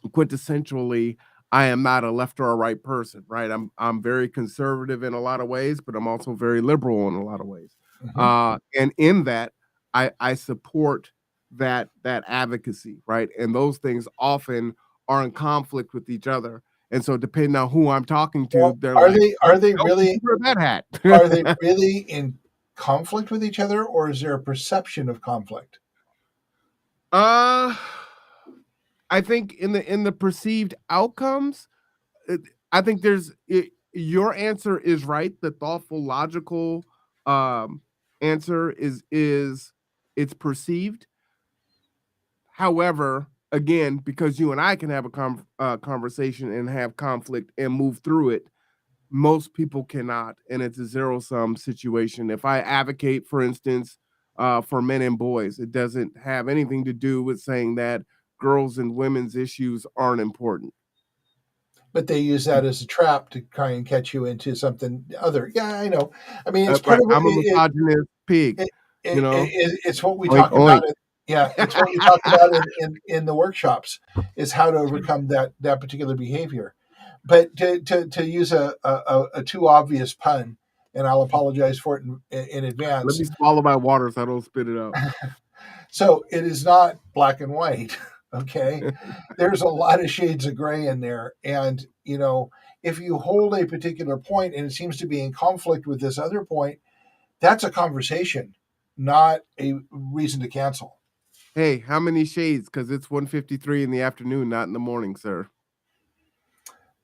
quintessentially I am not a left or a right person, right? I'm very conservative in a lot of ways, but I'm also very liberal in a lot of ways. Mhm. And in that, I support that advocacy, right? And those things often are in conflict with each other. And so depending on who I'm talking to, Well, they're like, are they "Nope, you really wear that are they hat." really in conflict with each other, or is there a perception of conflict? uh I think in the perceived outcomes, it, I think your answer is right. The thoughtful, logical answer is it's perceived. However, again, because you and I can have a conversation and have conflict and move through it, most people cannot, and it's a zero sum situation. If I advocate, for instance, for men and boys, it doesn't have anything to do with saying that girls and women's issues aren't important. But they use that as a trap to try and catch you into something other. Yeah, I know. I mean, it's part Right, of I'm a misogynist pig, it, you know? it's what we Oink, talk about. oink. Yeah, it's what we talk about in the workshops is how to overcome that particular behavior. But to use a too obvious pun, and I'll apologize for it in Let advance. me swallow my water so I don't spit it out. So it is not black and white. Okay, there's a lot of shades of gray in there, and if you hold a particular point and it seems to be in conflict with this other point, that's a conversation, not a reason to cancel. Hey, how many shades? Because it's 1:53 in the afternoon, not in the morning, sir.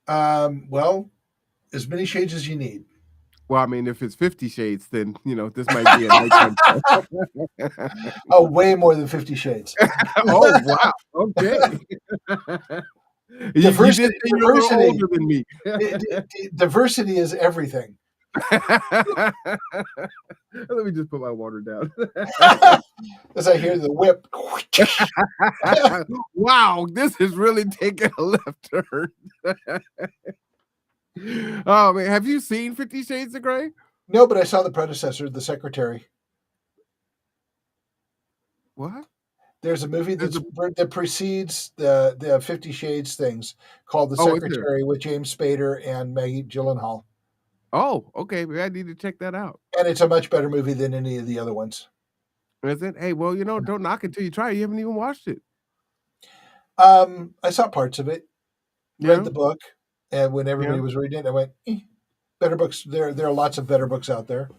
Well, as many shades as you need. Well, I mean, if it's 50 Shades, then, this might be a nighttime show. Oh, way more than 50 Shades. Oh, wow, okay. You did Diversity, say you're a little diversity, older than me. diversity is everything. Let me just put my water down. As I hear the whip. Wow, this is really taking a left turn. Oh, man, have you seen 50 Shades of Grey? No, but I saw the predecessor, The Secretary. What? There's a movie There's a that precedes the 50 Shades things called The Oh, is there? Secretary with James Spader and Maggie Gyllenhaal. Oh, okay, maybe I need to check that out. And it's a much better movie than any of the other ones. Is it? Hey, well, don't knock it till you try it. You haven't even watched it. I saw parts of it, read Yeah, the book, and when everybody yeah. was reading it, I went, better books. There are lots of better books out there.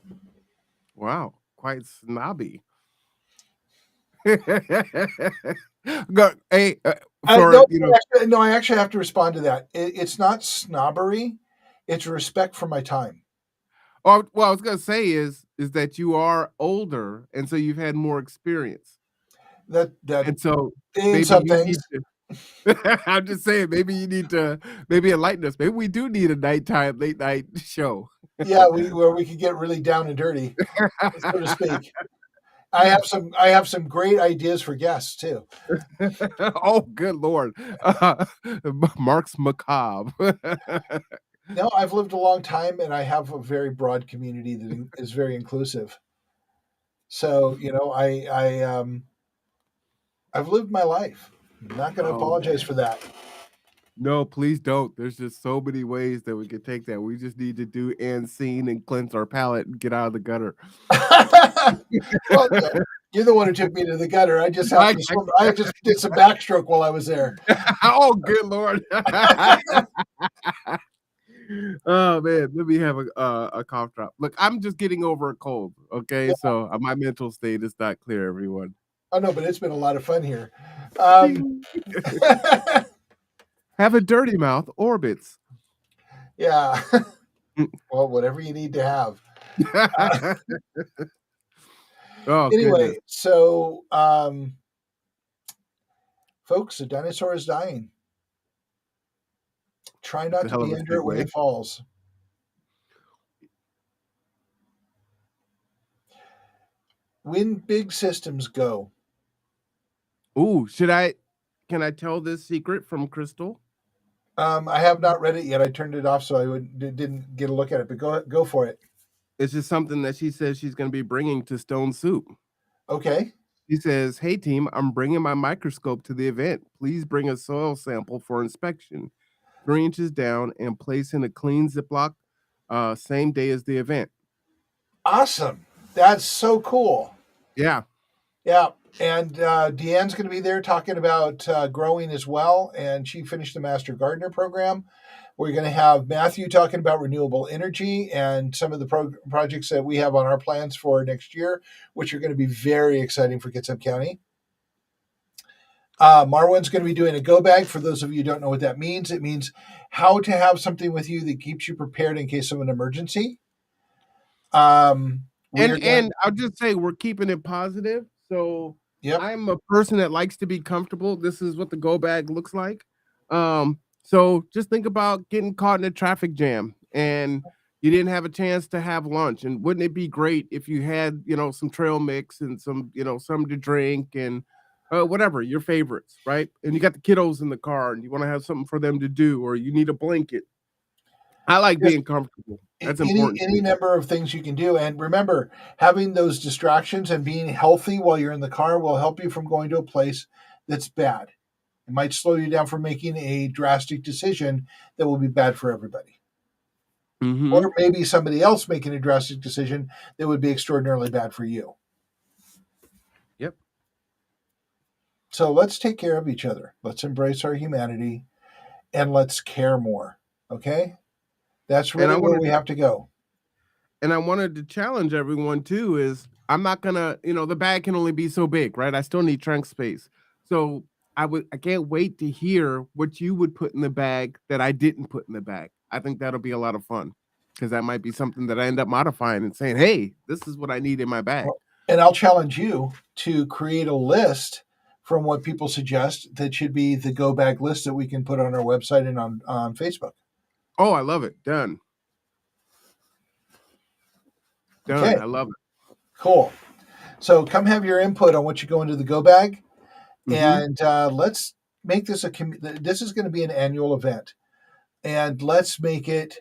Wow, quite snobby. Go, hey, for No, no, I actually have to respond to that. It's not snobbery; it's respect for my time. oh, well, I was gonna say is that you are older, and so you've had more experience, That and so in maybe some you things, need to. I'm just saying, maybe you need to maybe enlighten us. Maybe we do need a nighttime, late night show. yeah, where we could get really down and dirty, so to speak. I have some great ideas for guests too. Oh, good lord, Mark's macabre. No, I've lived a long time, and I have a very broad community that is very inclusive. So I've lived my life. I'm not going to Oh apologize man. for that. No, please don't. There's just so many ways that we could take that. We just need to do and scene and cleanse our palate and get out of the gutter. Well, you're the one who took me to the gutter. I just have I, to swim. I just did some backstroke while I was there. oh, good lord. Oh man, let me have a cough drop. Look, I'm just getting over a cold. Okay, Yeah. so my mental state is not clear. Everyone, Oh no, but it's been a lot of fun here. Um, have a dirty mouth orbits. yeah. Well, whatever you need to have. Oh goodness, Anyway, so folks, the dinosaur is dying. Try it's not a to hell of be a under it when segue. it falls. When big systems go. Ooh, can I tell this secret from Crystal? I have not read it yet. I turned it off so I didn't get a look at it. But go for it. It's just something that she says she's going to be bringing to Stone Soup. Okay. She says, "Hey team, I'm bringing my microscope to the event. Please bring a soil sample for inspection. 3 inches down and place in a clean Ziploc. Same day as the event." Awesome. That's so cool. Yeah, Yeah. And Deanne's going to be there talking about growing as well. And she finished the Master Gardener program. We're going to have Matthew talking about renewable energy and some of the projects that we have on our plans for next year, which are going to be very exciting for Kitsap County. Marwan's going to be doing a go bag. For those of you who don't know what that means, it means how to have something with you that keeps you prepared in case of an emergency. We are going. and I'll just say we're keeping it positive. So Yep. I'm a person that likes to be comfortable. This is what the go bag looks like. So just think about getting caught in a traffic jam and you didn't have a chance to have lunch. And wouldn't it be great if you had, some trail mix and some, something to drink and whatever, your favorites, right? And you got the kiddos in the car and you want to have something for them to do, or you need a blanket. I like Yes. being comfortable. That's any important to any me. number of things you can do, and remember, having those distractions and being healthy while you're in the car will help you from going to a place that's bad. It might slow you down from making a drastic decision that will be bad for everybody, Hmm. or maybe somebody else making a drastic decision that would be extraordinarily bad for you. Yep. So let's take care of each other. Let's embrace our humanity and let's care more. Okay? That's And I really where wanted we to have to go. and I wanted to challenge everyone too is I'm not gonna, the bag can only be so big, right? I still need trunk space. So I can't wait to hear what you would put in the bag that I didn't put in the bag. I think that'll be a lot of fun. because that might be something that I end up modifying and saying, "Hey, this is what I need in my bag." And I'll challenge you to create a list from what people suggest that should be the go bag list that we can put on our website and on Facebook. Oh, I love it. Done. Okay, Done. I love it. cool. So come have your input on what you go into the go bag, Mm-hmm. and let's make this this is going to be an annual event, and let's make it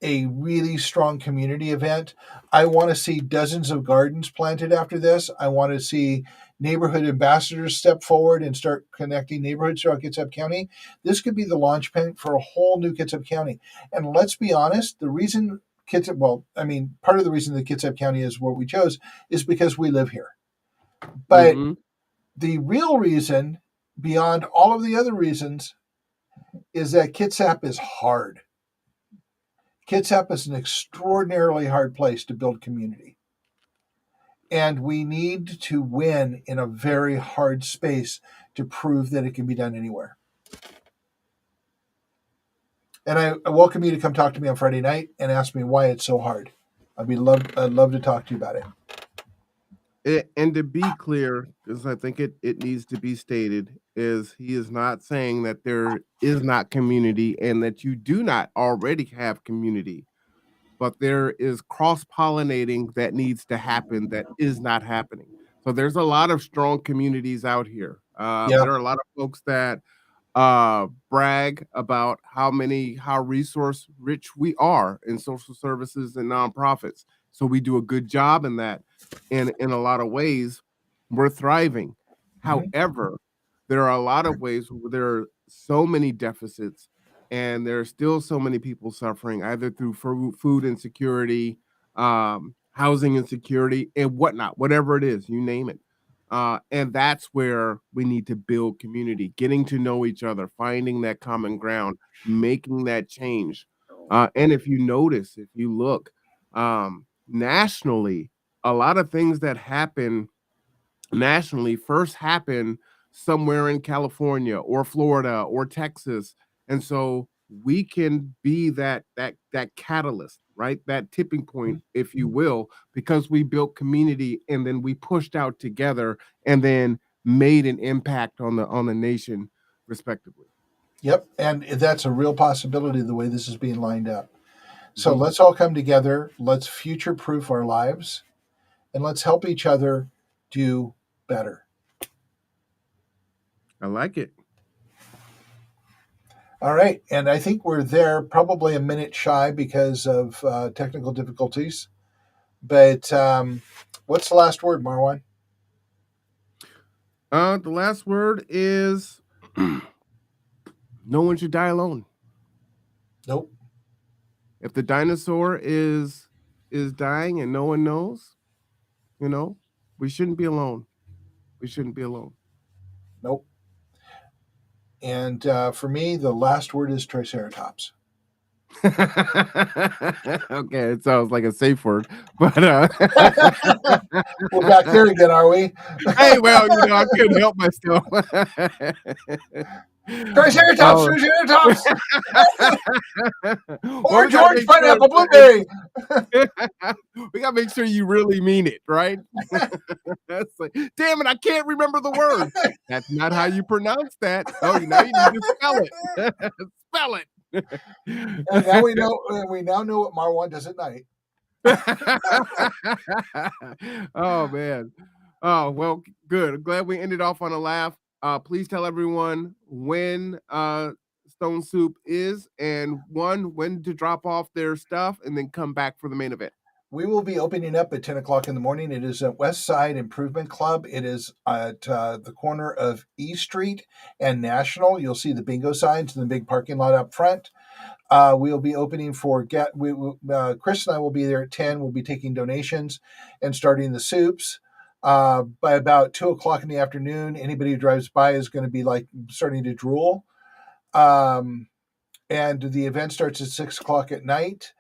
a really strong community event. I want to see dozens of gardens planted after this. I want to see neighborhood ambassadors step forward and start connecting neighborhoods throughout Kitsap County. This could be the launch point for a whole new Kitsap County. And let's be honest, the reason Kitsap, well, I mean, part of the reason that Kitsap County is what we chose is because we live here. But Mm-hmm. the real reason, beyond all of the other reasons, is that Kitsap is hard. Kitsap is an extraordinarily hard place to build community. And we need to win in a very hard space to prove that it can be done anywhere. And I welcome you to come talk to me on Friday night and ask me why it's so hard. I'd love to talk to you about it. And to be clear, because I think it needs to be stated, is he is not saying that there is not community and that you do not already have community, but there is cross pollinating that needs to happen that is not happening. So there's a lot of strong communities out here. Yeah. There are a lot of folks that brag about how resource rich we are in social services and nonprofits. So we do a good job in that. And in a lot of ways, we're thriving. Mhm. However, there are a lot of ways where there are so many deficits and there are still so many people suffering either through food insecurity, housing insecurity, and whatnot, whatever it is, you name it. And that's where we need to build community, getting to know each other, finding that common ground, making that change. And if you notice, if you look nationally, a lot of things that happen nationally first happen somewhere in California or Florida or Texas. And so we can be that catalyst, right? That tipping point, if you will, because we built community and then we pushed out together and then made an impact on the nation respectively. Yep. And that's a real possibility the way this is being lined up. So Mhm. let's all come together. Let's future proof our lives and let's help each other do better. I like it. All right. And I think we're there probably a minute shy because of technical difficulties. But what's the last word, Marwan? The last word is no one should die alone. Nope. If the dinosaur is dying and no one knows, you know, we shouldn't be alone. We shouldn't be alone. Nope. And for me, the last word is Triceratops. Okay, it sounds like a safe word, but We're back there again, are we? hey, well, I couldn't help myself. Triceratops, Oh, Triceratops, well, we orange, gotta orange, make sure pineapple, blueberry. we gotta make sure you really mean it, right? That's like, damn it, I can't remember the word. That's not how you pronounce that. Oh, now you need to spell it. Spell And now we it. know. We now know what Marwan does at night. Oh man. Oh well, good. I'm glad we ended off on a laugh. Please tell everyone when Stone Soup is and when to drop off their stuff and then come back for the main event. We will be opening up at 10 o'clock in the morning. It is at West Side Improvement Club. It is at the corner of E Street and National. You'll see the bingo signs in the big parking lot up front. We'll be opening for Chris and I will be there at 10. We'll be taking donations and starting the soups. By about 2 o'clock in the afternoon, anybody who drives by is going to be like starting to drool. And the event starts at 6 o'clock at night.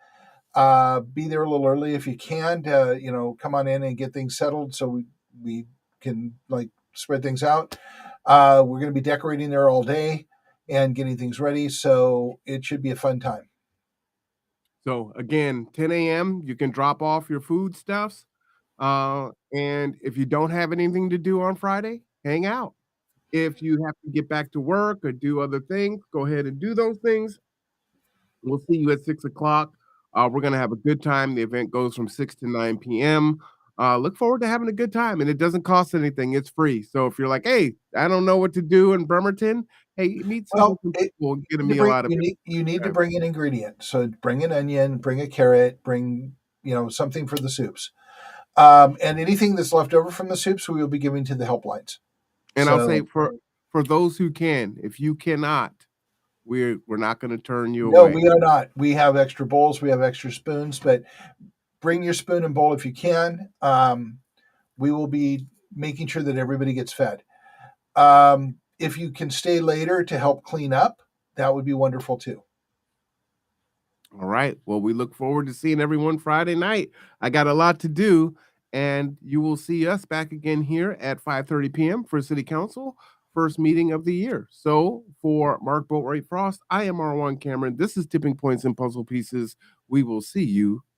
Be there a little early if you can to, come on in and get things settled so we can like spread things out. We're going to be decorating there all day and getting things ready. So it should be a fun time. So again, 10 a.m., you can drop off your foodstuffs. And if you don't have anything to do on Friday, hang out. If you have to get back to work or do other things, go ahead and do those things. We'll see you at 6 o'clock. We're going to have a good time. The event goes from 6 to 9 p.m. Look forward to having a good time, and it doesn't cost anything. It's free. So if you're like, hey, I don't know what to do in Bremerton, hey, meet some Well, local people and get a to meal bring out of it. you need to Okay. bring an ingredient. So bring an onion, bring a carrot, bring something for the soups. And anything that's left over from the soups, we will be giving to the helplines. And I'll say So for those who can, if you cannot, we're not going to turn you no, away. we are not. We have extra bowls, we have extra spoons, but bring your spoon and bowl if you can. We will be making sure that everybody gets fed. If you can stay later to help clean up, that would be wonderful too. All right. Well, we look forward to seeing everyone Friday night. I got a lot to do, and you will see us back again here at 5:30 p.m. for City Council first meeting of the year. So, for Mark Boatwright Frost, I am R1 Cameron. This is Tipping Points and Puzzle Pieces. We will see you